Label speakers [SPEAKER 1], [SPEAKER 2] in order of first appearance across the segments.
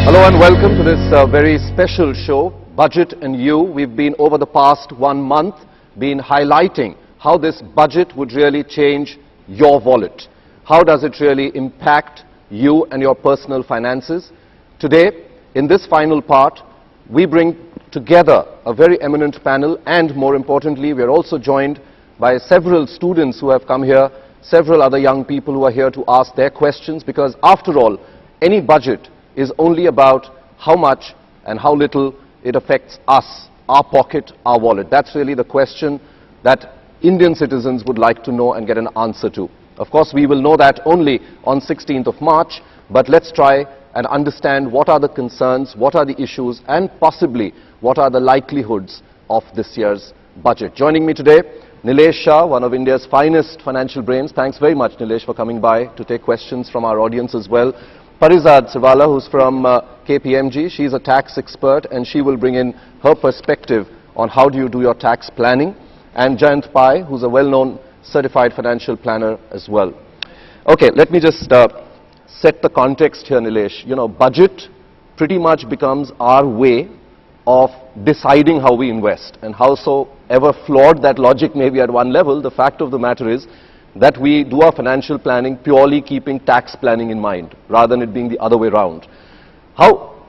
[SPEAKER 1] Hello and welcome to this very special show, Budget and You. We've been over the past 1 month been highlighting how this budget would really change your wallet. How does it really impact you and your personal finances? Today, in this final part, we bring together a very eminent panel, and more importantly, we are also joined by several students who have come here, several other young people who are here to ask their questions, because after all, any budget is only about how much and how little it affects us, our pocket, our wallet. That's really the question that Indian citizens would like to know and get an answer to. Of course, we will know that only on 16th of March, but let's try and understand what are the concerns, what are the issues, and possibly what are the likelihoods of this year's budget. Joining me today, Nilesh Shah, one of India's finest financial brains. Thanks very much, Nilesh, for coming by to take questions from our audience as well. Parizad Siwala, who's from KPMG. She's a tax expert and she will bring in her perspective on how do you do your tax planning. And Jayant Pai, who's a well-known certified financial planner as well. Okay, let me just set the context here, Nilesh. You know, budget pretty much becomes our way of deciding how we invest, and howsoever flawed that logic may be at one level, the fact of the matter is that we do our financial planning purely keeping tax planning in mind, rather than it being the other way around. How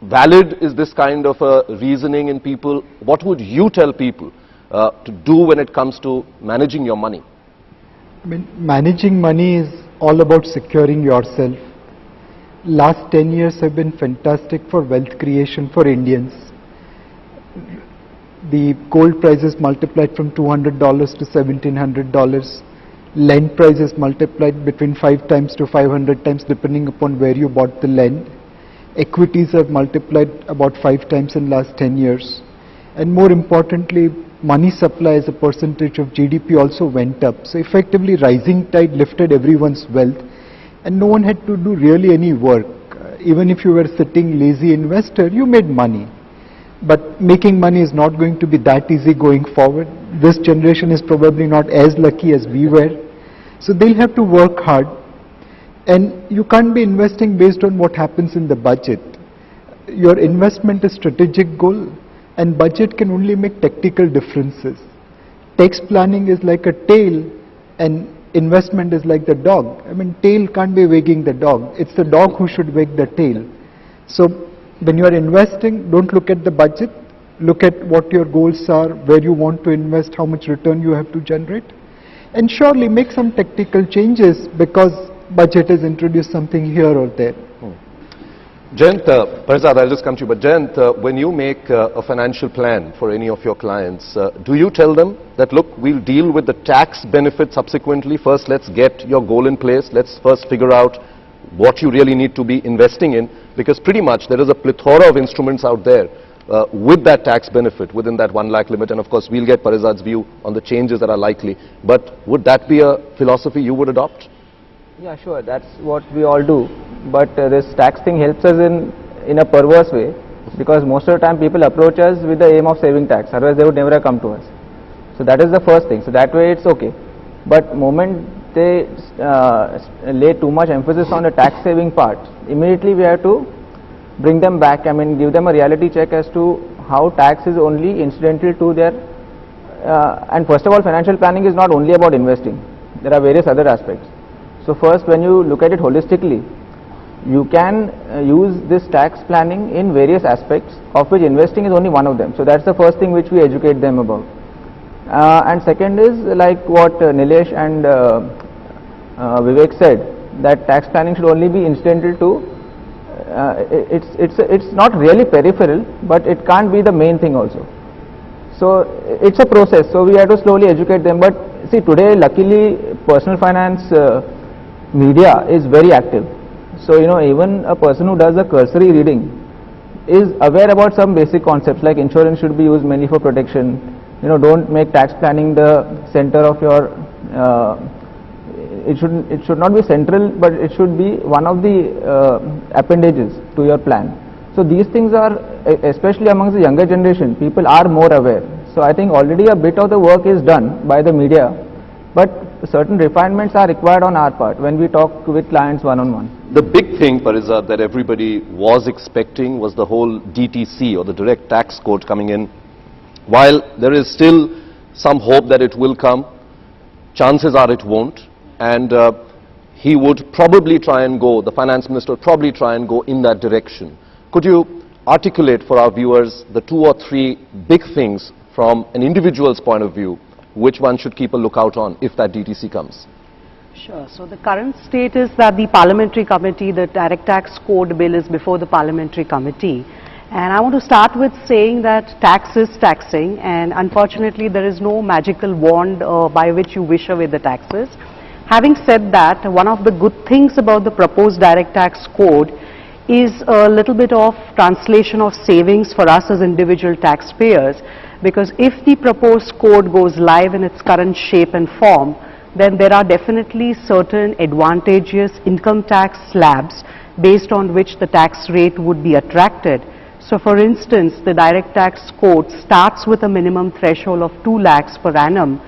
[SPEAKER 1] valid is this kind of a reasoning in people? What would you tell people to do when it comes to managing your money?
[SPEAKER 2] I mean, managing money is all about securing yourself. Last 10 years have been fantastic for wealth creation for Indians. The gold prices multiplied from $200 to $1,700. Land prices multiplied between 5 times to 500 times depending upon where you bought the land. Equities have multiplied about 5 times in last 10 years. And more importantly, money supply as a percentage of GDP also went up. So effectively, rising tide lifted everyone's wealth, and no one had to do really any work. Even if you were sitting lazy investor, you made money. But making money is not going to be that easy going forward. This generation is probably not as lucky as we were. So they'll have to work hard. And you can't be investing based on what happens in the budget. Your investment is strategic goal, and budget can only make tactical differences. Tax planning is like a tail, and investment is like the dog. I mean, tail can't be wagging the dog. It's the dog who should wag the tail. So when you are investing, don't look at the budget. Look at what your goals are, where you want to invest, how much return you have to generate. And surely make some tactical changes because budget has introduced something here or there.
[SPEAKER 1] Jayant, Parizad, I'll just come to you, but Jayant, when you make a financial plan for any of your clients, do you tell them that, look, we'll deal with the tax benefit subsequently. First, let's get your goal in place. Let's first figure out what you really need to be investing in, because pretty much there is a plethora of instruments out there with that tax benefit within that 1 lakh limit, and of course we'll get Parizad's view on the changes that are likely. But would that be a philosophy you would adopt?
[SPEAKER 3] Yeah, sure, that's what we all do, but this tax thing helps us in a perverse way, because most of the time people approach us with the aim of saving tax, otherwise they would never have come to us. So that is the first thing, so that way it's okay. But moment they lay too much emphasis on the tax saving part, immediately we have to bring them back, I mean give them a reality check as to how tax is only incidental to their, and first of all, financial planning is not only about investing, there are various other aspects. So first, when you look at it holistically, you can use this tax planning in various aspects, of which investing is only one of them. So that's the first thing which we educate them about. And second is like what Nilesh and Vivek said, that tax planning should only be incidental to, it's not really peripheral, but it can't be the main thing also. So it's a process, so we have to slowly educate them. But see, today luckily personal finance media is very active. So you know, even a person who does a cursory reading is aware about some basic concepts like insurance should be used mainly for protection. You know, don't make tax planning the center of your, it should not be central, but it should be one of the appendages to your plan. So these things are, especially amongst the younger generation, people are more aware. So I think already a bit of the work is done by the media, but So certain refinements are required on our part when we talk with clients one-on-one.
[SPEAKER 1] The big thing, Parizad, that everybody was expecting was the whole DTC or the direct tax code coming in. While there is still some hope that it will come, chances are it won't, and he would probably try and go, the finance minister would probably try and go in that direction. Could you articulate for our viewers the 2 or 3 big things from an individual's point of view, which one should keep a lookout on if that DTC comes?
[SPEAKER 4] Sure. So the current state is that the parliamentary committee, the direct tax code bill is before the parliamentary committee. And I want to start with saying that tax is taxing, and unfortunately there is no magical wand by which you wish away the taxes. Having said that, one of the good things about the proposed direct tax code is a little bit of translation of savings for us as individual taxpayers, because if the proposed code goes live in its current shape and form, then there are definitely certain advantageous income tax slabs based on which the tax rate would be attracted. So for instance, the direct tax code starts with a minimum threshold of 2 lakhs per annum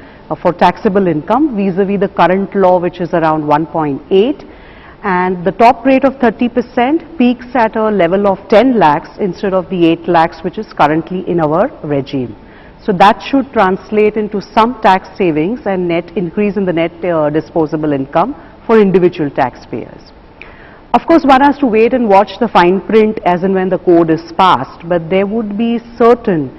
[SPEAKER 4] for taxable income vis-a-vis the current law, which is around 1.8, and the top rate of 30% peaks at a level of 10 lakhs instead of the 8 lakhs which is currently in our regime. So that should translate into some tax savings and net increase in the net disposable income for individual taxpayers. Of course, one has to wait and watch the fine print as and when the code is passed, but there would be certain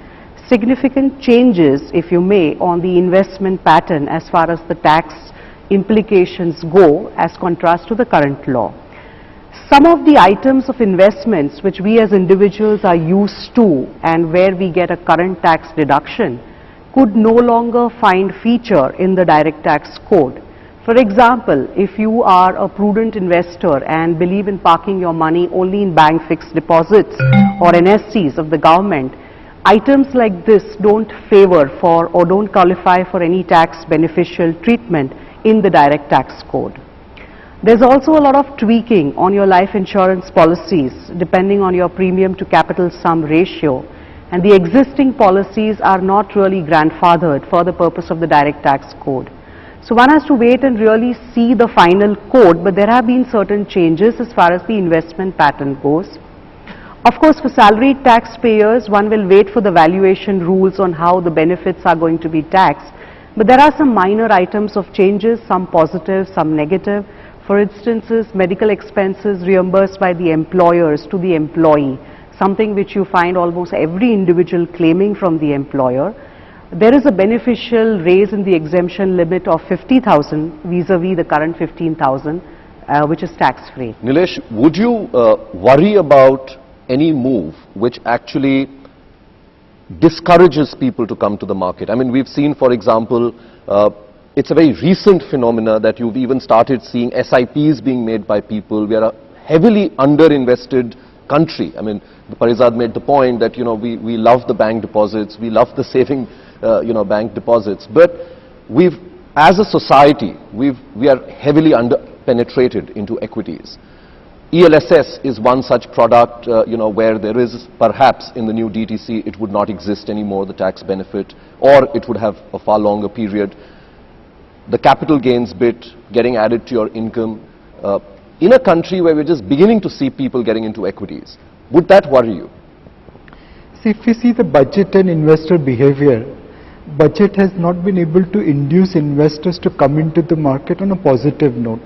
[SPEAKER 4] significant changes, if you may, on the investment pattern as far as the tax implications go as contrast to the current law. Some of the items of investments which we as individuals are used to and where we get a current tax deduction could no longer find feature in the direct tax code. For example, if you are a prudent investor and believe in parking your money only in bank fixed deposits or NSCs of the government, items like this don't favor for or don't qualify for any tax beneficial treatment in the direct tax code. There's also a lot of tweaking on your life insurance policies depending on your premium to capital sum ratio, and the existing policies are not really grandfathered for the purpose of the direct tax code. So one has to wait and really see the final code, but there have been certain changes as far as the investment pattern goes. Of course, for salaried taxpayers, one will wait for the valuation rules on how the benefits are going to be taxed, but there are some minor items of changes, some positive, some negative. For instances, medical expenses reimbursed by the employers to the employee, something which you find almost every individual claiming from the employer. There is a beneficial raise in the exemption limit of 50,000 vis-a-vis the current 15,000, which is tax-free.
[SPEAKER 1] Nilesh, would you worry about any move which actually discourages people to come to the market? I mean, we've seen, for example, it's a very recent phenomena that you've even started seeing SIPs being made by people. We are a heavily under-invested country. I mean, Parizad made the point that, you know, we love the bank deposits, we love the saving, bank deposits, but as a society, we are heavily under-penetrated into equities. ELSS is one such product, where there is perhaps in the new DTC, it would not exist anymore, the tax benefit, or it would have a far longer period. The capital gains bit getting added to your income. In a country where we're just beginning to see people getting into equities, would that worry you?
[SPEAKER 2] See, if we see the budget and investor behavior, budget has not been able to induce investors to come into the market on a positive note.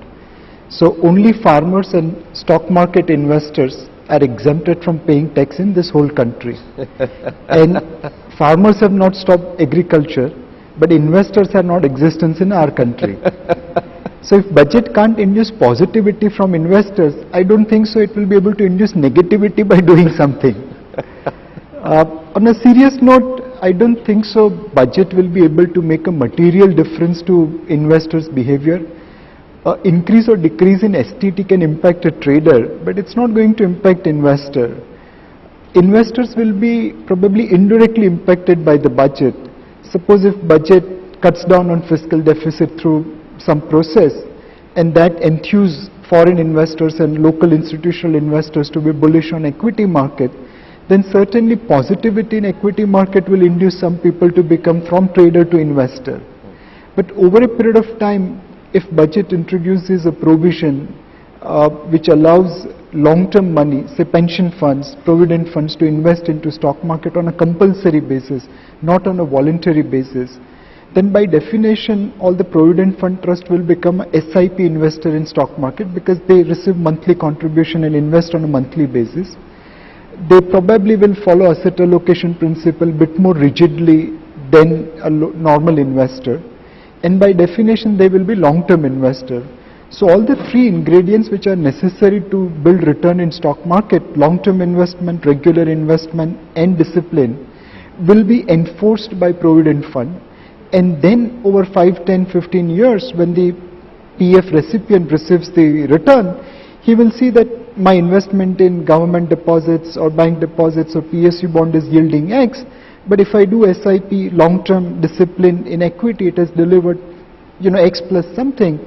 [SPEAKER 2] So only farmers and stock market investors are exempted from paying tax in this whole country. And farmers have not stopped agriculture, but investors are not existence in our country. So if budget can't induce positivity from investors, I don't think so it will be able to induce negativity by doing something. On a serious note, I don't think so budget will be able to make a material difference to investors' behavior. Increase or decrease in STT can impact a trader, but it's not going to impact investor. Investors will be probably indirectly impacted by the budget. Suppose if budget cuts down on fiscal deficit through some process, and that enthuses foreign investors and local institutional investors to be bullish on equity market, then certainly positivity in equity market will induce some people to become from trader to investor. But over a period of time, if budget introduces a provision which allows long-term money, say pension funds, provident funds, to invest into stock market on a compulsory basis, not on a voluntary basis, then by definition all the provident fund trust will become a SIP investor in stock market, because they receive monthly contribution and invest on a monthly basis. They probably will follow asset allocation principle a bit more rigidly than a normal investor, and by definition they will be long-term investor. So all the three ingredients which are necessary to build return in stock market, long-term investment, regular investment and discipline, will be enforced by provident fund. And then over 5, 10, 15 years, when the PF recipient receives the return, he will see that my investment in government deposits or bank deposits or PSU bond is yielding X, but if I do SIP long-term discipline in equity, it has delivered, X plus something.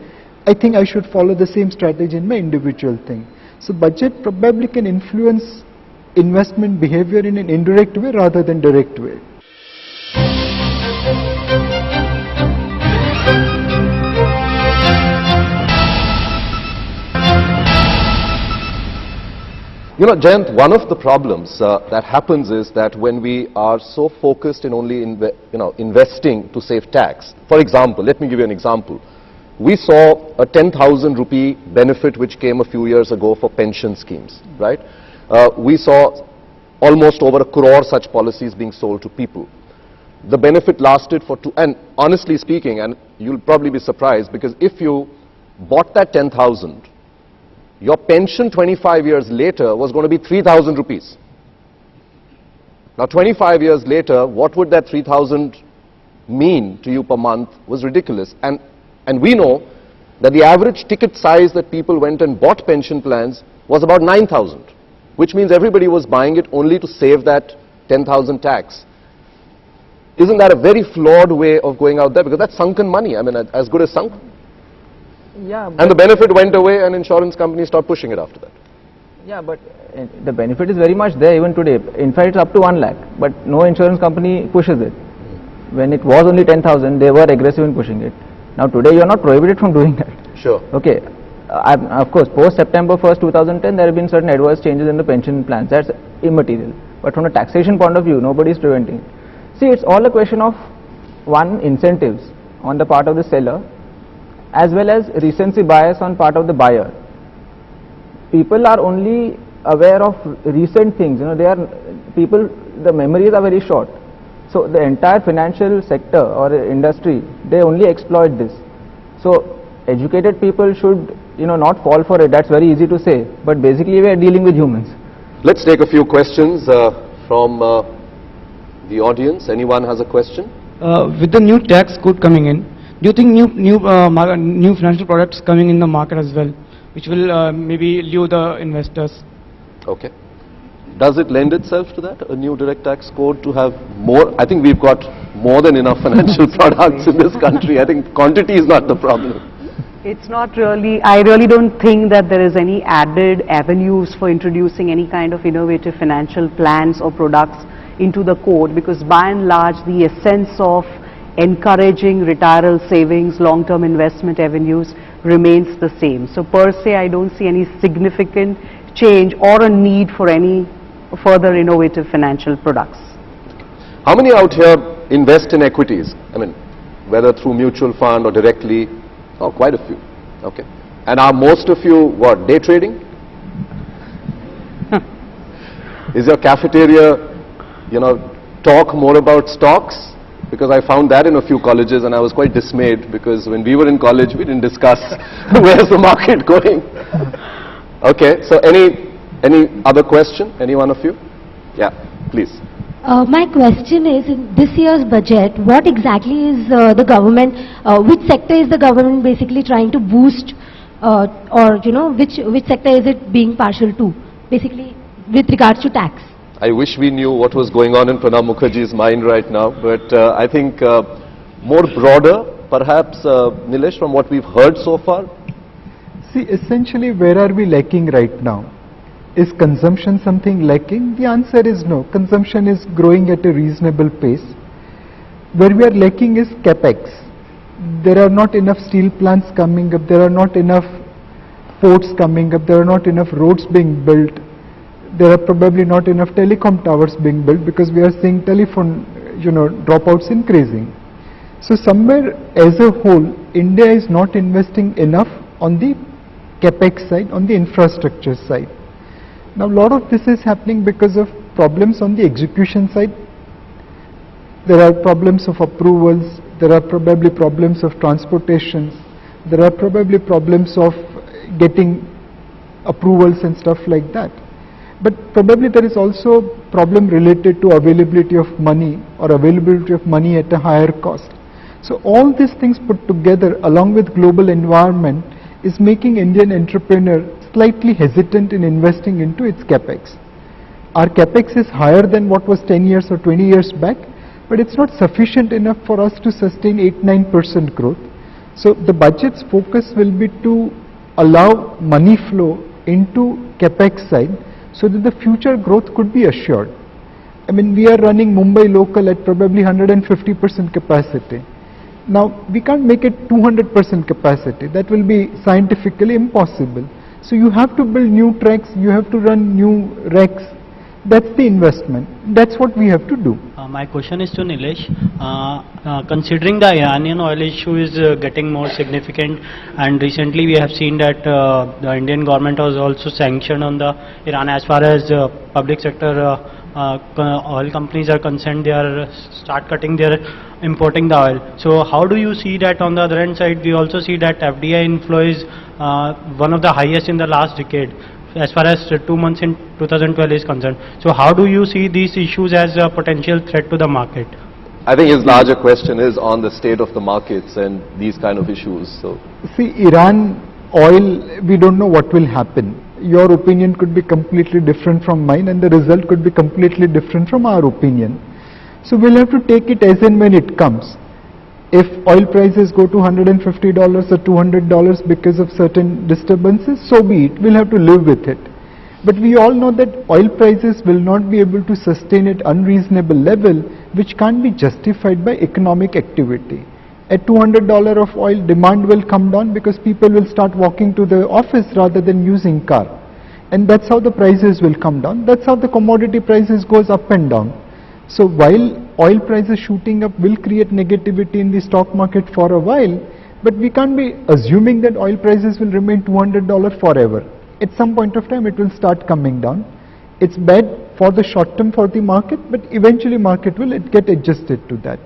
[SPEAKER 2] I think I should follow the same strategy in my individual thing. So budget probably can influence investment behavior in an indirect way rather than direct way.
[SPEAKER 1] Jayant, one of the problems that happens is that when we are so focused in only investing to save tax. For example, let me give you an example. We saw a 10,000 rupee benefit which came a few years ago for pension schemes, right? We saw almost over 1 crore such policies being sold to people. The benefit lasted for and honestly speaking, and you'll probably be surprised, because if you bought that 10,000, your pension 25 years later was going to be 3,000 rupees. Now 25 years later, what would that 3,000 mean to you per month was ridiculous. And we know that the average ticket size that people went and bought pension plans was about 9,000, which means everybody was buying it only to save that 10,000 tax. Isn't that a very flawed way of going out there? Because that's sunken money, as good as sunk.
[SPEAKER 3] Yeah.
[SPEAKER 1] And the benefit went away and insurance companies stopped pushing it after that.
[SPEAKER 3] Yeah, but the benefit is very much there even today. In fact, it's up to 1 lakh, but no insurance company pushes it. When it was only 10,000, they were aggressive in pushing it. Now today you are not prohibited from doing that.
[SPEAKER 1] Sure.
[SPEAKER 3] Okay. Of course, post September 1st, 2010, there have been certain adverse changes in the pension plans. That's immaterial. But from a taxation point of view, nobody is preventing it. See, it's all a question of, one, incentives on the part of the seller, as well as recency bias on part of the buyer. People are only aware of recent things. The memories are very short. So the entire financial sector or industry, they only exploit this. So educated people should, not fall for it. That's very easy to say. But basically we are dealing with humans.
[SPEAKER 1] Let's take a few questions from the audience. Anyone has a question?
[SPEAKER 5] With the new tax code coming in, do you think new financial products coming in the market as well, which will maybe lure the investors?
[SPEAKER 1] Okay. Does it lend itself to that, a new direct tax code, to have more? I think we've got more than enough financial products in this country. I think quantity is not the problem.
[SPEAKER 4] It's not really, I really don't think that there is any added avenues for introducing any kind of innovative financial plans or products into the code, because by and large the essence of encouraging retirement savings, long-term investment avenues remains the same. So per se, I don't see any significant change or a need for any further innovative financial products.
[SPEAKER 1] How many out here invest in equities? Whether through mutual fund or directly? Oh, quite a few. Okay. And are most of you, day trading? Is your cafeteria, talk more about stocks? Because I found that in a few colleges and I was quite dismayed, because when we were in college, we didn't discuss where's the market going. Okay, so any other question? Any one of you? Yeah, please.
[SPEAKER 6] My question is, in this year's budget, what exactly is the government, which sector is the government basically trying to boost, or which sector is it being partial to, basically with regards to tax?
[SPEAKER 1] I wish we knew what was going on in Pranab Mukherjee's mind right now, but I think more broader, perhaps, Nilesh, from what we've heard so far.
[SPEAKER 2] See, essentially, where are we lacking right now? Is consumption something lacking? The answer is no. Consumption is growing at a reasonable pace. Where we are lacking is capex. there are not enough steel plants coming up, there are not enough ports coming up, there are not enough roads being built, there are probably not enough telecom towers being built, because we are seeing telephone, dropouts increasing. So somewhere as a whole, India is not investing enough on the capex side, on the infrastructure side. Now a lot of this is happening because of problems on the execution side. There are problems of approvals, there are probably problems of transportation, there are probably problems of getting approvals and stuff like that. But probably there is also problem related to availability of money, or availability of money at a higher cost. So all these things put together along with global environment is making Indian entrepreneur slightly hesitant in investing into its capex. Our capex is higher than what was 10 years or 20 years back, but it's not sufficient enough for us to sustain 8-9% growth. So the budget's focus will be to allow money flow into capex side so that the future growth could be assured. I mean, we are running Mumbai local at probably 150% capacity. Now we can't make it 200% capacity, that will be scientifically impossible. So you have to build new tracks, you have to run new racks. That's the investment, that's what we have to do.
[SPEAKER 7] My question is to Nilesh. Considering the Iranian oil issue is getting more significant, and recently we have seen that the Indian government has also sanctioned on the Iran as far as public sector oil companies are concerned, they are start cutting their importing the oil. So how do you see that? On the other hand side, we also see that FDI inflow is one of the highest in the last decade as far as 2 months in 2012 is concerned. So how do you see these issues as a potential threat to the market?
[SPEAKER 1] I think his larger question is on the state of the markets and these kind of issues. So
[SPEAKER 2] see, Iran oil, we don't know what will happen. Your opinion could be completely different from mine, and the result could be completely different from our opinion. So we'll have to take it as and when it comes. If oil prices go to $150 or $200 because of certain disturbances, so be it, we'll have to live with it. But we all know that oil prices will not be able to sustain at unreasonable level, which can't be justified by economic activity. At $200 of oil, demand will come down because people will start walking to the office rather than using car. And that's how the prices will come down. That's how the commodity prices goes up and down. So while oil prices shooting up will create negativity in the stock market for a while, but we can't be assuming that oil prices will remain $200 forever. At some point of time it will start coming down. It's bad for the short term for the market, but eventually market will get adjusted to that.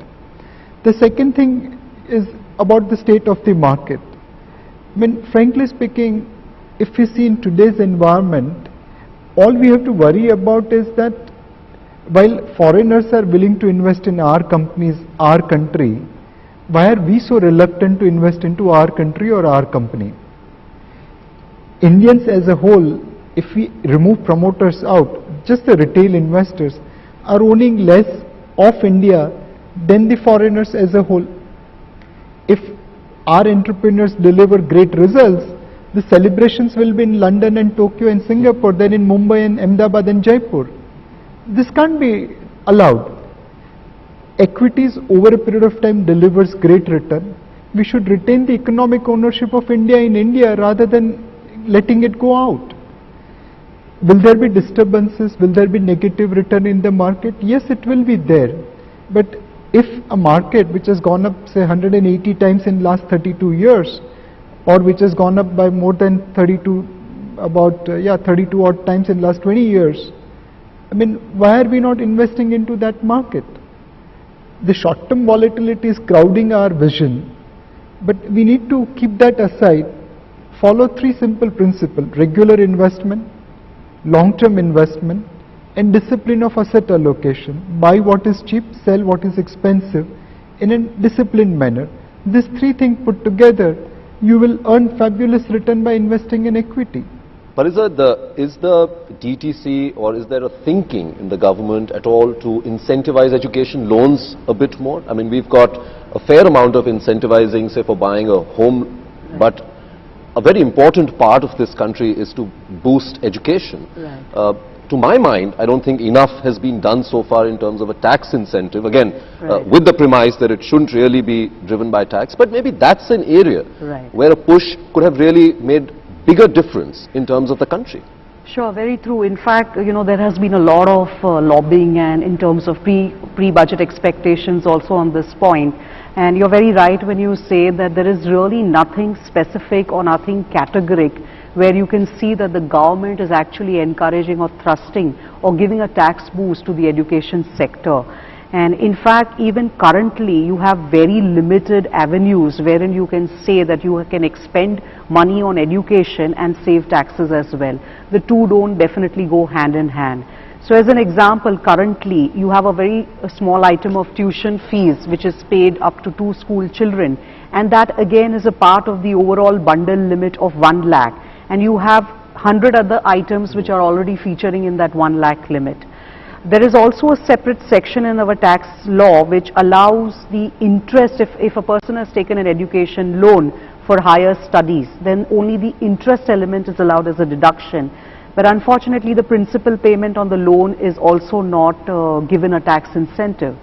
[SPEAKER 2] The second thing is about the state of the market. I mean, frankly speaking, if we see in today's environment, all we have to worry about is that while foreigners are willing to invest in our companies, our country, why are we so reluctant to invest into our country or our company? Indians as a whole, if we remove promoters out, just the retail investors are owning less of India than the foreigners as a whole. If our entrepreneurs deliver great results, the celebrations will be in London and Tokyo and Singapore than in Mumbai and Ahmedabad and Jaipur. This can't be allowed. Equities over a period of time delivers great return. We should retain the economic ownership of India in India rather than letting it go out. Will there be disturbances? Will there be negative return in the market? Yes, it will be there. But if a market which has gone up say 180 times in last 32 years, or which has gone up by more than 32 odd times in last 20 years, I mean, why are we not investing into that market? The short-term volatility is crowding our vision, but we need to keep that aside, follow three simple principles: regular investment, long-term investment, and discipline of asset allocation. Buy what is cheap, sell what is expensive in a disciplined manner. These three things put together, you will earn fabulous return by investing in equity.
[SPEAKER 1] but is the DTC, or is there a thinking in the government at all to incentivize education loans a bit more? I mean, we've got a fair amount of incentivizing, say, for buying a home, but a very important part of this country is to boost education.
[SPEAKER 4] Right.
[SPEAKER 1] to my mind, I don't think enough has been done so far in terms of a tax incentive. Again,
[SPEAKER 4] Right.
[SPEAKER 1] with the premise that it shouldn't really be driven by tax, but maybe that's an area
[SPEAKER 4] Right.
[SPEAKER 1] where a push could have really made bigger difference in terms of the country.
[SPEAKER 4] Sure, very true. In fact, there has been a lot of lobbying and in terms of pre-budget expectations also on this point. And you're very right when you say that there is really nothing specific or nothing categoric where you can see that the government is actually encouraging or thrusting or giving a tax boost to the education sector. And in fact, even currently, you have very limited avenues wherein you can say that you can expend money on education and save taxes as well. The two don't definitely go hand in hand. So as an example, currently, you have a very small item of tuition fees which is paid up to 2 school children. And that again is a part of the overall bundle limit of 1 lakh. And you have 100 other items which are already featuring in that 1 lakh limit. There is also a separate section in our tax law which allows the interest if a person has taken an education loan for higher studies, then only the interest element is allowed as a deduction. But unfortunately, the principal payment on the loan is also not given a tax incentive.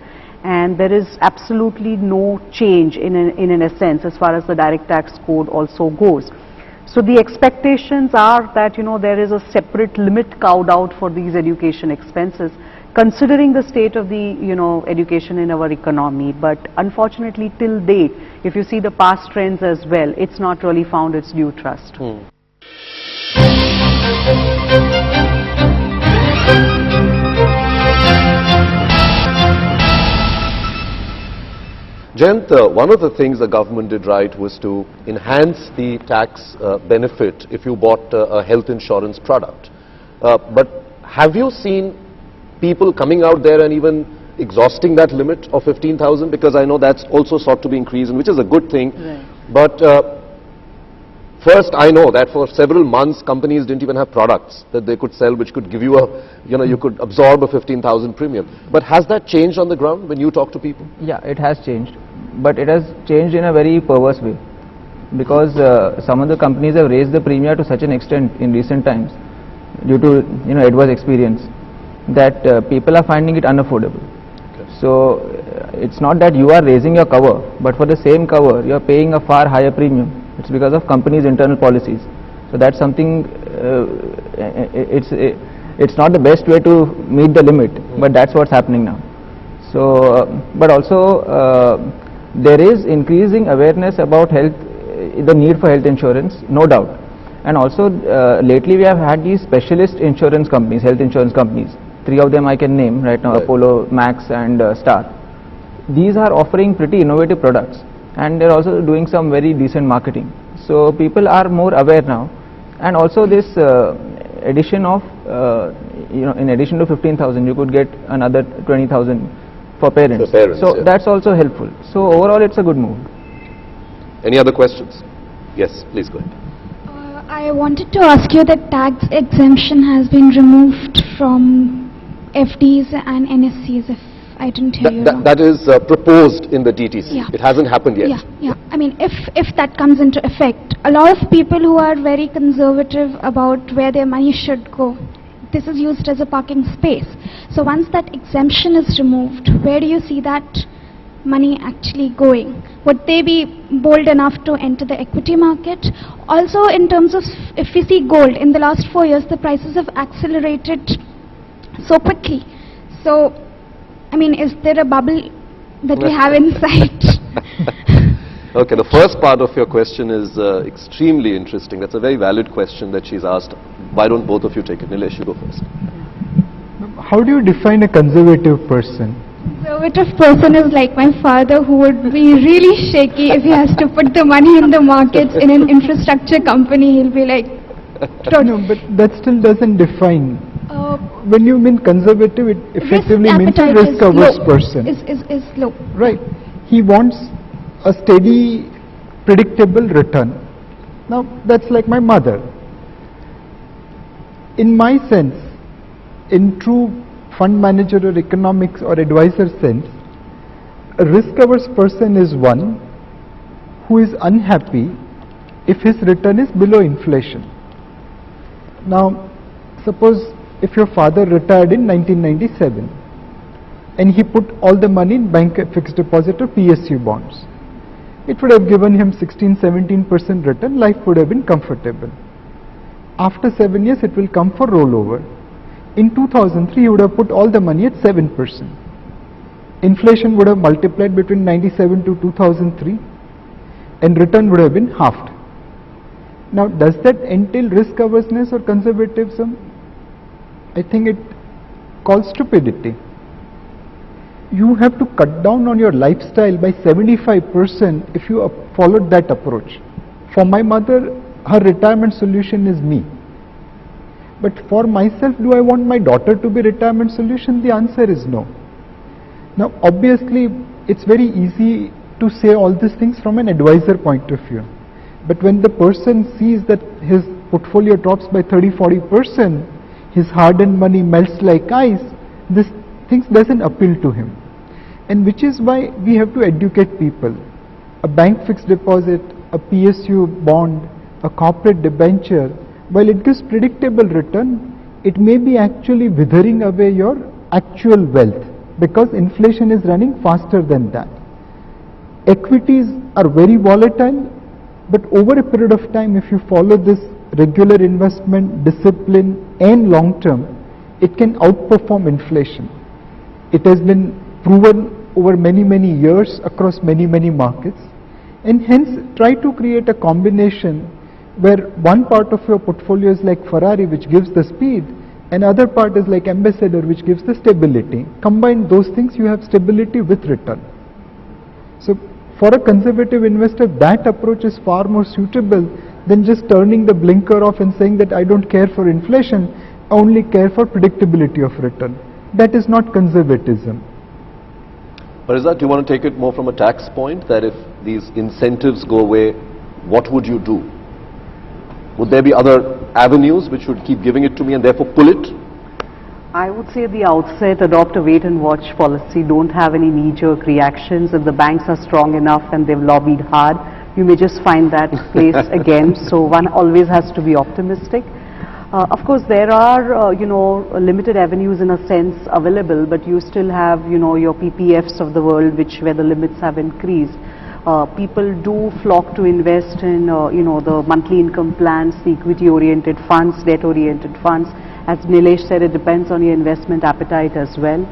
[SPEAKER 4] And there is absolutely no change in a sense as far as the direct tax code also goes. So the expectations are that, there is a separate limit carved out for these education expenses, considering the state of the, education in our economy. But unfortunately, till date, if you see the past trends as well, it's not really found its due trust.
[SPEAKER 1] Jayant, one of the things the government did right was to enhance the tax benefit if you bought a health insurance product. But have you seen people coming out there and even exhausting that limit of 15,000? Because I know that's also sought to be increased, and which is a good thing.
[SPEAKER 4] Right.
[SPEAKER 1] But first, I know that for several months, companies didn't even have products that they could sell which could give you a, you could absorb a 15,000 premium. But has that changed on the ground when you talk to people?
[SPEAKER 3] Yeah, it has changed, but it has changed in a very perverse way, because some of the companies have raised the premium to such an extent in recent times due to adverse experience that people are finding it unaffordable. Okay. So it's not that you are raising your cover, but for the same cover you are paying a far higher premium. It's because of companies' internal policies. So that's something. It's not the best way to meet the limit, but that's what's happening now. So, but also there is increasing awareness about health, the need for health insurance, no doubt. And also lately we have had these specialist insurance companies, health insurance companies. 3 of them I can name right now: Apollo, Max, and Star. These are offering pretty innovative products, and they're also doing some very decent marketing. So people are more aware now, and also this addition of in addition to 15,000 you could get another 20,000 for parents. So yeah, that's also helpful. So overall it's a good move.
[SPEAKER 1] Any other questions? Yes, please go ahead.
[SPEAKER 8] I wanted to ask you that tax exemption has been removed from FDs and NSCs, if I didn't hear you wrong.
[SPEAKER 1] That is proposed in the DTC.
[SPEAKER 8] Yeah.
[SPEAKER 1] It hasn't happened yet.
[SPEAKER 8] Yeah. I mean, if that comes into effect, a lot of people who are very conservative about where their money should go, this is used as a parking space. So once that exemption is removed, where do you see that money actually going? Would they be bold enough to enter the equity market? Also, in terms of, if we see gold, in the last 4 years, the prices have accelerated so quickly. So, I mean, is there a bubble that we have in sight?
[SPEAKER 1] Okay, the first part of your question is extremely interesting. That's a very valid question that she's asked. Why don't both of you take it? Nilesh, you go first.
[SPEAKER 2] How do you define a conservative person?
[SPEAKER 8] Conservative person is like my father, who would be really shaky if he has to put the money in the markets in an infrastructure company. He'll be like,
[SPEAKER 2] no, but that still doesn't define. When you mean conservative, it effectively means a risk-averse person.
[SPEAKER 8] Is low.
[SPEAKER 2] Right. He wants a steady, predictable return. Now, that's like my mother. In my sense, in true fund manager or economics or advisor sense, a risk-averse person is one who is unhappy if his return is below inflation. Now, suppose if your father retired in 1997 and he put all the money in bank fixed deposit or PSU bonds, it would have given him 16-17% return, life would have been comfortable. After 7 years it will come for rollover. In 2003 he would have put all the money at 7%. Inflation would have multiplied between 97 to 2003 and return would have been halved. Now does that entail risk averseness or conservatism? I think it calls stupidity. You have to cut down on your lifestyle by 75% if you followed that approach. For my mother, her retirement solution is me. But for myself, do I want my daughter to be retirement solution? The answer is no. Now obviously it's very easy to say all these things from an advisor point of view. But when the person sees that his portfolio drops by 30-40%, his hard-earned money melts like ice, this things doesn't appeal to him. And which is why we have to educate people. A bank fixed deposit, a PSU bond, a corporate debenture, while it gives predictable return, it may be actually withering away your actual wealth because inflation is running faster than that. Equities are very volatile, but over a period of time, if you follow this regular investment, discipline and long term, it can outperform inflation. It has been proven over many years across many markets, and hence try to create a combination where one part of your portfolio is like Ferrari, which gives the speed, and other part is like Ambassador, which gives the stability. Combine those things, you have stability with return. So for a conservative investor, that approach is far more suitable than just turning the blinker off and saying that I don't care for inflation, I only care for predictability of return. That is not conservatism.
[SPEAKER 1] Parizad, do you want to take it more from a tax point, that if these incentives go away, what would you do? Would there be other avenues which would keep giving it to me and therefore pull it?
[SPEAKER 4] I would say at the outset, adopt a wait and watch policy. Don't have any knee-jerk reactions. If the banks are strong enough and they've lobbied hard, you may just find that place again. So one always has to be optimistic. Of course, there are, limited avenues in a sense available, but you still have, your PPFs of the world, where the limits have increased. People do flock to invest in, the monthly income plans, the equity-oriented funds, debt-oriented funds. As Nilesh said, it depends on your investment appetite as well.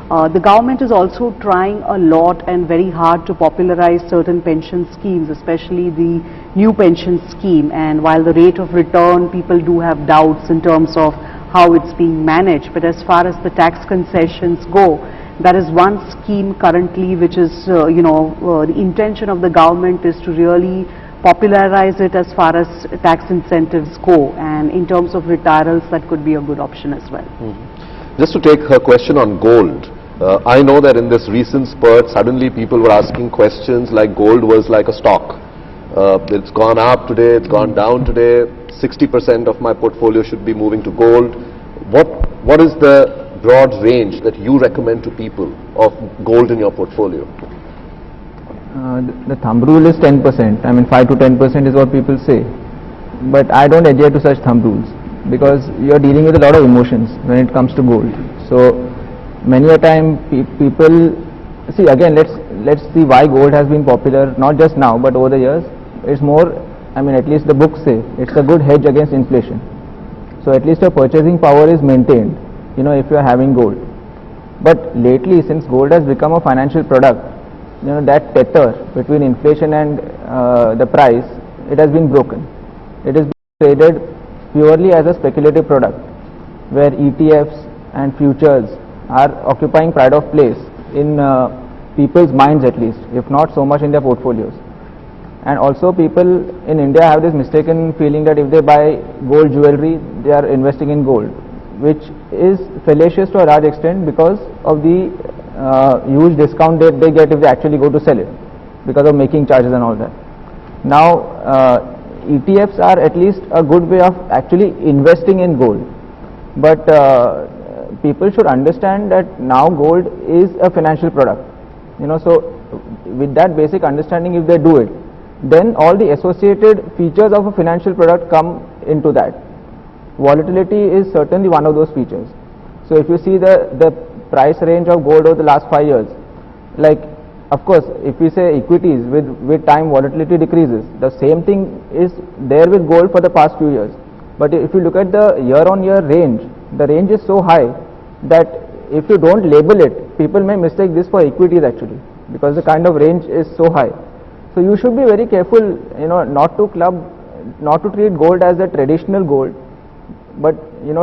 [SPEAKER 4] The government is also trying a lot and very hard to popularize certain pension schemes, especially the new pension scheme. And while the rate of return, people do have doubts in terms of how it's being managed. But as far as the tax concessions go, that is one scheme currently which is, the intention of the government is to really popularize it as far as tax incentives go. And in terms of retirals, that could be a good option as well.
[SPEAKER 1] Just to take her question on gold, I know that in this recent spurt, suddenly people were asking questions like gold was like a stock. It's gone up today, it's gone down today, 60% of my portfolio should be moving to gold. What is the broad range that you recommend to people of gold in your portfolio?
[SPEAKER 3] The thumb rule is 10%. I mean 5 to 10% is what people say. But I don't adhere to such thumb rules because you're dealing with a lot of emotions when it comes to gold. So many a time people see, again, let's see why gold has been popular, not just now but over the years. It's more, I mean, at least the books say it's a good hedge against inflation. So at least your purchasing power is maintained, if you are having gold. But lately, since gold has become a financial product, that tether between inflation and the price, it has been broken. It is traded purely as a speculative product, where ETFs and futures are occupying pride of place in people's minds, at least, if not so much in their portfolios. And also people in India have this mistaken feeling that if they buy gold jewelry, they are investing in gold, which is fallacious to a large extent because of the huge discount that they get if they actually go to sell it, because of making charges and all that. Now ETFs are at least a good way of actually investing in gold, but people should understand that now gold is a financial product, so with that basic understanding, if they do it, then all the associated features of a financial product come into that. volatility is certainly one of those features. So if you see the price range of gold over the last 5 years, like of course if we say equities, with time volatility decreases, the same thing is there with gold for the past few years. But if you look at the year-on-year range, the range is so high that if you don't label it, people may mistake this for equities actually, because the kind of range is so high. So you should be very careful, not to treat gold as a traditional gold, but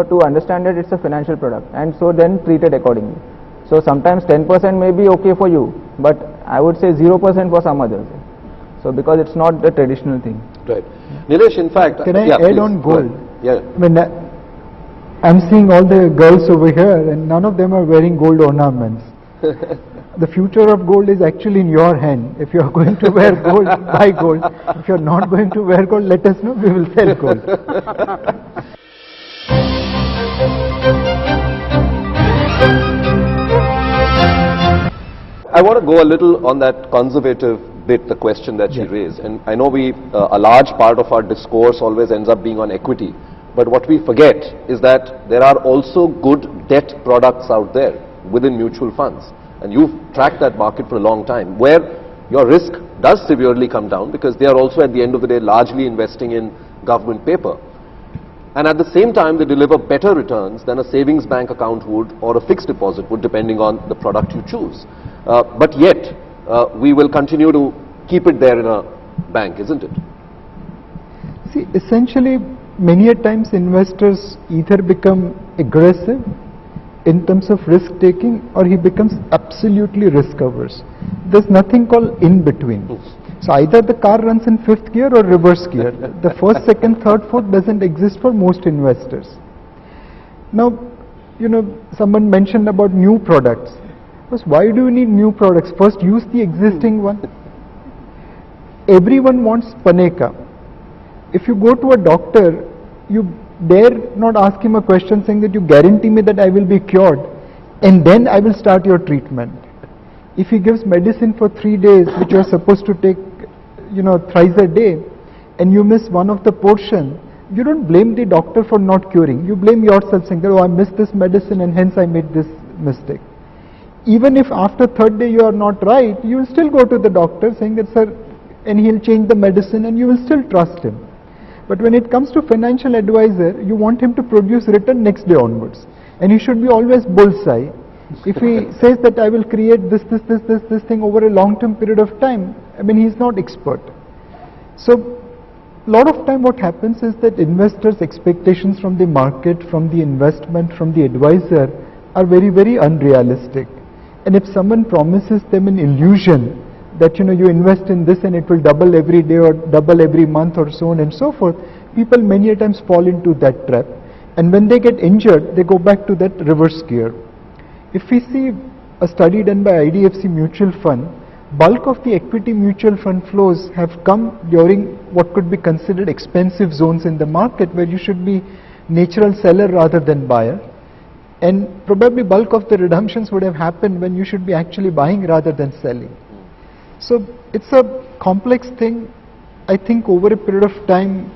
[SPEAKER 3] to understand that it's a financial product, and so then treat it accordingly. So sometimes 10% may be okay for you, but I would say 0% for some others. So because it's not the traditional thing.
[SPEAKER 1] Right. Nilesh, in fact,
[SPEAKER 2] can I
[SPEAKER 1] yeah,
[SPEAKER 2] add
[SPEAKER 1] please,
[SPEAKER 2] on gold?
[SPEAKER 1] Yeah.
[SPEAKER 2] I mean, I'm seeing all the girls over here and none of them are wearing gold ornaments. The future of gold is actually in your hand. If you are going to wear gold, buy gold. If you are not going to wear gold, let us know, we will sell gold.
[SPEAKER 1] I want to go a little on that conservative bit, the question that she raised. And I know a large part of our discourse always ends up being on equity. But what we forget is that there are also good debt products out there within mutual funds. And you've tracked that market for a long time, where your risk does severely come down because they are also at the end of the day largely investing in government paper. And at the same time, they deliver better returns than a savings bank account would or a fixed deposit would, depending on the product you choose. But yet, we will continue to keep it there in a bank, isn't it?
[SPEAKER 2] See, essentially, many a times investors either become aggressive in terms of risk taking, or he becomes absolutely risk averse. There's nothing called in between. So either the car runs in fifth gear or reverse gear. The first, second, third, fourth doesn't exist for most investors. Now, someone mentioned about new products. Why do you need new products? First, use the existing one. Everyone wants Paneka. If you go to a doctor, you dare not ask him a question saying that you guarantee me that I will be cured and then I will start your treatment. If he gives medicine for 3 days, which you are supposed to take, thrice a day, and you miss one of the portion, you don't blame the doctor for not curing. You blame yourself saying that, oh, I missed this medicine and hence I made this mistake. Even if after third day you are not right, you will still go to the doctor saying that, sir, and he'll change the medicine and you will still trust him. But when it comes to financial advisor, you want him to produce return next day onwards. And he should be always bullseye. If he says that I will create this thing over a long-term period of time, I mean, he's not expert. So, a lot of time what happens is that investors' expectations from the market, from the investment, from the advisor are very, very unrealistic. And if someone promises them an illusion that you invest in this and it will double every day or double every month or so on and so forth, people many a times fall into that trap. And when they get injured, they go back to that reverse gear. If we see a study done by IDFC Mutual Fund, bulk of the equity mutual fund flows have come during what could be considered expensive zones in the market, where you should be natural seller rather than buyer. And probably bulk of the redemptions would have happened when you should be actually buying rather than selling. So it's a complex thing. I think over a period of time,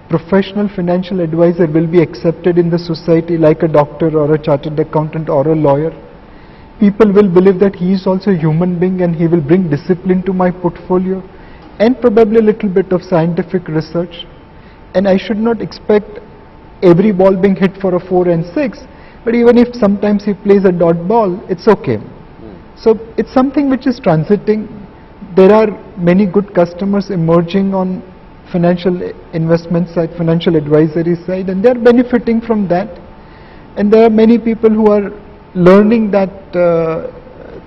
[SPEAKER 2] professional financial advisor will be accepted in the society like a doctor or a chartered accountant or a lawyer. People will believe that he is also a human being and he will bring discipline to my portfolio and probably a little bit of scientific research. And I should not expect every ball being hit for a 4 and 6, but even if sometimes he plays a dot ball, it's okay. So it's something which is transiting. There are many good customers emerging on financial investment side, financial advisory side, and they are benefiting from that. And there are many people who are learning that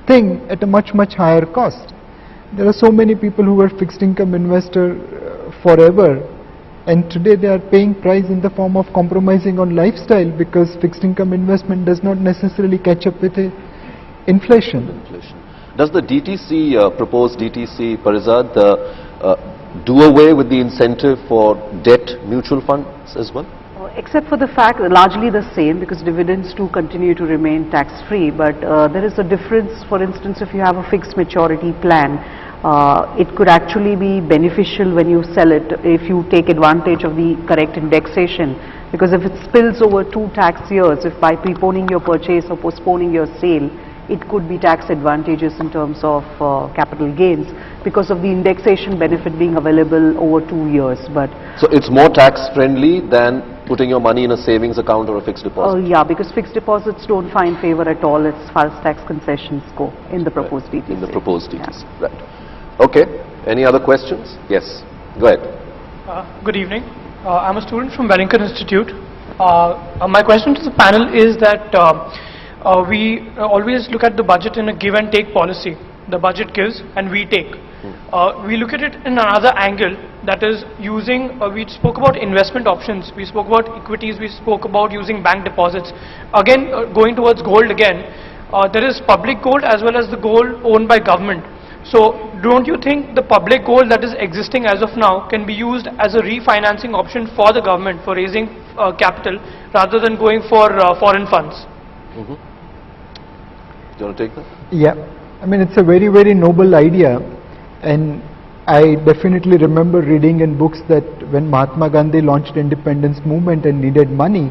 [SPEAKER 2] thing at a much higher cost. There are so many people who were fixed income investor forever, and today they are paying price in the form of compromising on lifestyle, because fixed income investment does not necessarily catch up with inflation.
[SPEAKER 1] Does the DTC, proposed DTC, Parizad, do away with the incentive for debt mutual funds as well?
[SPEAKER 4] Except for the fact largely the same, because dividends do continue to remain tax-free, but there is a difference. For instance, if you have a fixed maturity plan, it could actually be beneficial when you sell it if you take advantage of the correct indexation, Because if it spills over 2 tax years, if by preponing your purchase or postponing your sale, it could be tax advantageous in terms of capital gains because of the indexation benefit being available over 2 years. But
[SPEAKER 1] So it's more tax friendly than putting your money in a savings account or a fixed deposit?
[SPEAKER 4] yeah, because fixed deposits don't find favor at all as far as tax concessions go in the proposed DTC.
[SPEAKER 1] In the proposed DTC, right. Okay, any other questions? Yes, go ahead.
[SPEAKER 9] Good evening. I'm a student from Wellington Institute. My question to the panel is that we always look at the budget in a give and take policy. The budget gives and we take. We look at it in another angle, that is using, we spoke about investment options, we spoke about equities, we spoke about using bank deposits. Again, going towards gold again, there is public gold as well as the gold owned by government. So don't you think the public gold that is existing as of now can be used as a refinancing option for the government for raising capital rather than going for foreign funds?
[SPEAKER 1] Do you want to take that?
[SPEAKER 2] Yeah, I mean it's a very, very noble idea, and I definitely remember reading in books that when Mahatma Gandhi launched independence movement and needed money,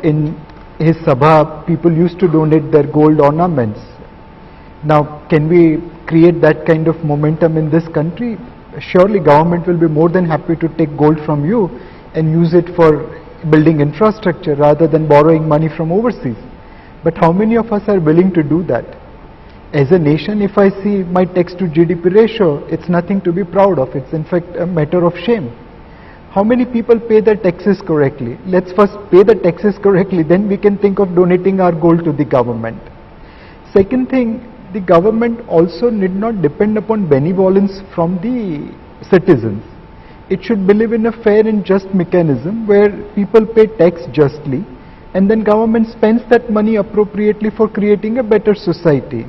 [SPEAKER 2] in his sabha people used to donate their gold ornaments. Now can we create that kind of momentum in this country? Surely government will be more than happy to take gold from you and use it for building infrastructure rather than borrowing money from overseas. But how many of us are willing to do that? As a nation, if I see my tax to GDP ratio, it's nothing to be proud of. It's in fact a matter of shame. How many people pay their taxes correctly? Let's first pay the taxes correctly, then we can think of donating our gold to the government. Second thing, the government also need not depend upon benevolence from the citizens. It should believe in a fair and just mechanism where people pay tax justly and then government spends that money appropriately for creating a better society.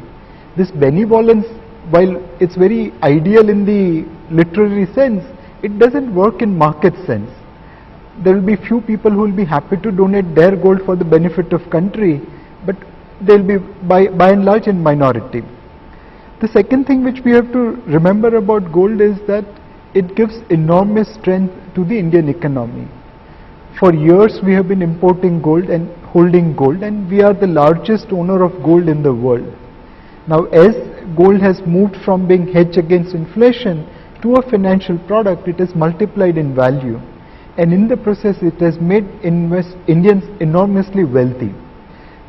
[SPEAKER 2] This benevolence, while it's very ideal in the literary sense, it doesn't work in market sense. There will be few people who will be happy to donate their gold for the benefit of country, but they'll be by and large in minority. The second thing which we have to remember about gold is that it gives enormous strength to the Indian economy. For years we have been importing gold and holding gold, and we are the largest owner of gold in the world. Now as gold has moved from being hedged against inflation to a financial product, it has multiplied in value, and in the process it has made Indians enormously wealthy.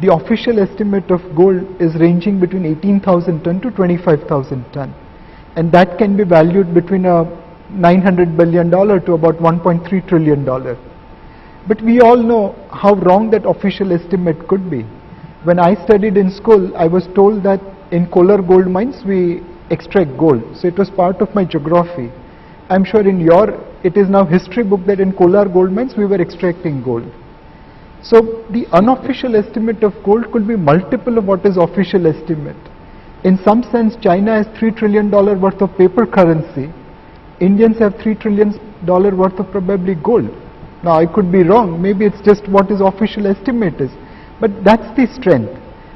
[SPEAKER 2] The official estimate of gold is ranging between 18,000 ton to 25,000 ton, and that can be valued between a $900 billion to about $1.3 trillion. But we all know how wrong that official estimate could be. When I studied in school, I was told that in Kolar gold mines we extract gold, so it was part of my geography. I'm sure in it is now history book that in Kolar gold mines we were extracting gold. So the unofficial estimate of gold could be multiple of what is official estimate. In some sense, China has $3 trillion worth of paper currency. Indians have $3 trillion worth of probably gold. Now I could be wrong, maybe it's just what is official estimate is, but that's the strength.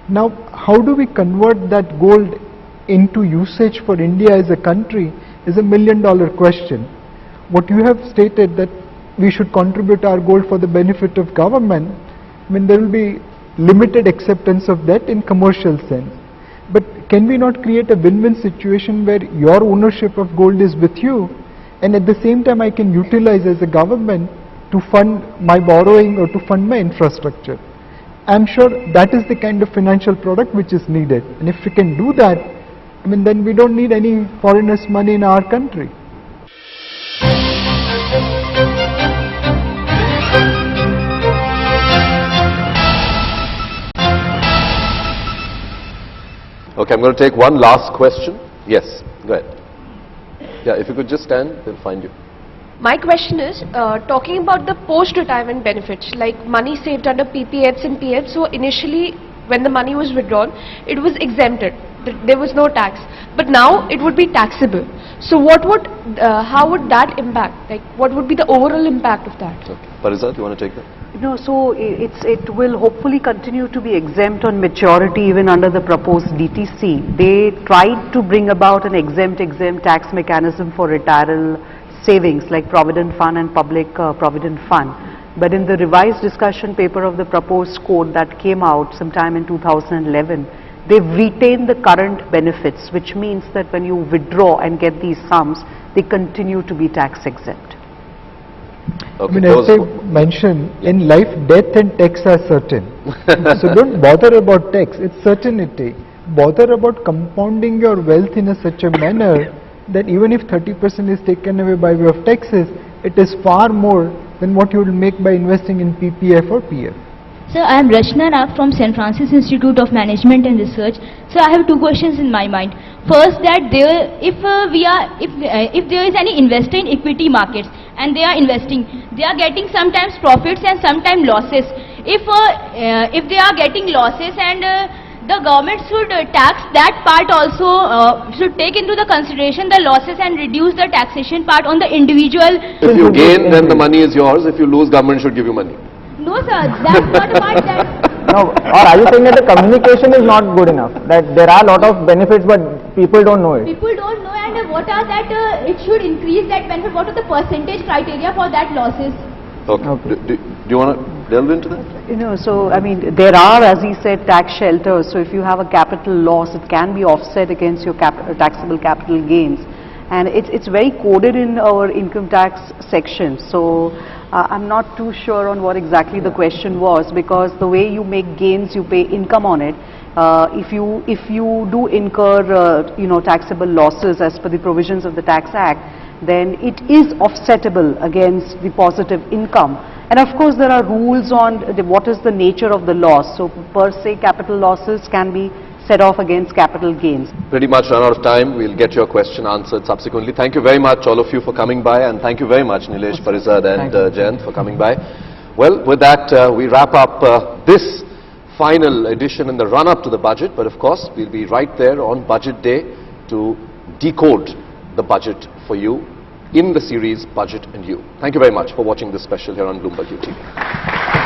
[SPEAKER 2] Now how do we convert that gold into usage for India as a country is $1 million question. What you have stated that we should contribute our gold for the benefit of government, I mean there will be limited acceptance of that in commercial sense. But can we not create a win-win situation where your ownership of gold is with you, and at the same time I can utilize as a government to fund my borrowing or to fund my infrastructure? I'm sure that is the kind of financial product which is needed, and if we can do that, I mean then we don't need any foreigners' money in our country.
[SPEAKER 1] Okay, I'm going to take one last question. Yes, go ahead. Yeah, if you could just stand, they'll find you.
[SPEAKER 10] My question is, talking about the post-retirement benefits, like money saved under PPFs and PFs, so initially when the money was withdrawn, it was exempted, there was no tax, but now it would be taxable. So how would that impact, like what would be the overall impact of that?
[SPEAKER 1] Okay. Parizat, you want to take that?
[SPEAKER 4] No, so it will hopefully continue to be exempt on maturity even under the proposed DTC. They tried to bring about an exempt tax mechanism for retiral savings like Provident Fund and Public Provident Fund. But in the revised discussion paper of the proposed code that came out sometime in 2011, they've retained the current benefits, which means that when you withdraw and get these sums, they continue to be tax exempt.
[SPEAKER 1] Okay,
[SPEAKER 2] I mean, as I mentioned, in life, death and tax are certain. So don't bother about tax, it's certainty. Bother about compounding your wealth in such a manner that even if 30% is taken away by way of taxes, it is far more than what you will make by investing in PPF or PF.
[SPEAKER 11] Sir, I am Rachna Nag from St. Francis Institute of Management and Research. So I have two questions in my mind. First, that if there is any investor in equity markets and they are investing, they are getting sometimes profits and sometimes losses. If they are getting losses and the government should tax that part also, should take into the consideration the losses and reduce the taxation part on the individual.
[SPEAKER 1] If you gain, then the money is yours. If you lose, government should give you money.
[SPEAKER 11] No sir, that's not about that.
[SPEAKER 3] No, or are you saying that the communication is not good enough? That there are a lot of benefits but people don't know it?
[SPEAKER 11] People don't know, and what are that, it should increase that benefit, what are the percentage criteria for that losses?
[SPEAKER 1] Okay. Do you want to delve into that?
[SPEAKER 4] So I mean, there are, as he said, tax shelters. So if you have a capital loss, it can be offset against your taxable capital gains. And it's very coded in our income tax section. So I'm not too sure on what exactly the question was, because the way you make gains, you pay income on it. If you do incur taxable losses as per the provisions of the Tax Act, then it is offsettable against the positive income. And of course there are rules on what is the nature of the loss. So per se capital losses can be set off against capital gains.
[SPEAKER 1] Pretty much run out of time. We'll get your question answered subsequently. Thank you very much, all of you, for coming by, and thank you very much, Nilesh, Parizad and Jayant, for coming by. Well, with that, we wrap up this final edition in the run-up to the budget, but of course, we'll be right there on Budget Day to decode the budget for you in the series Budget and You. Thank you very much for watching this special here on Bloomberg UTV.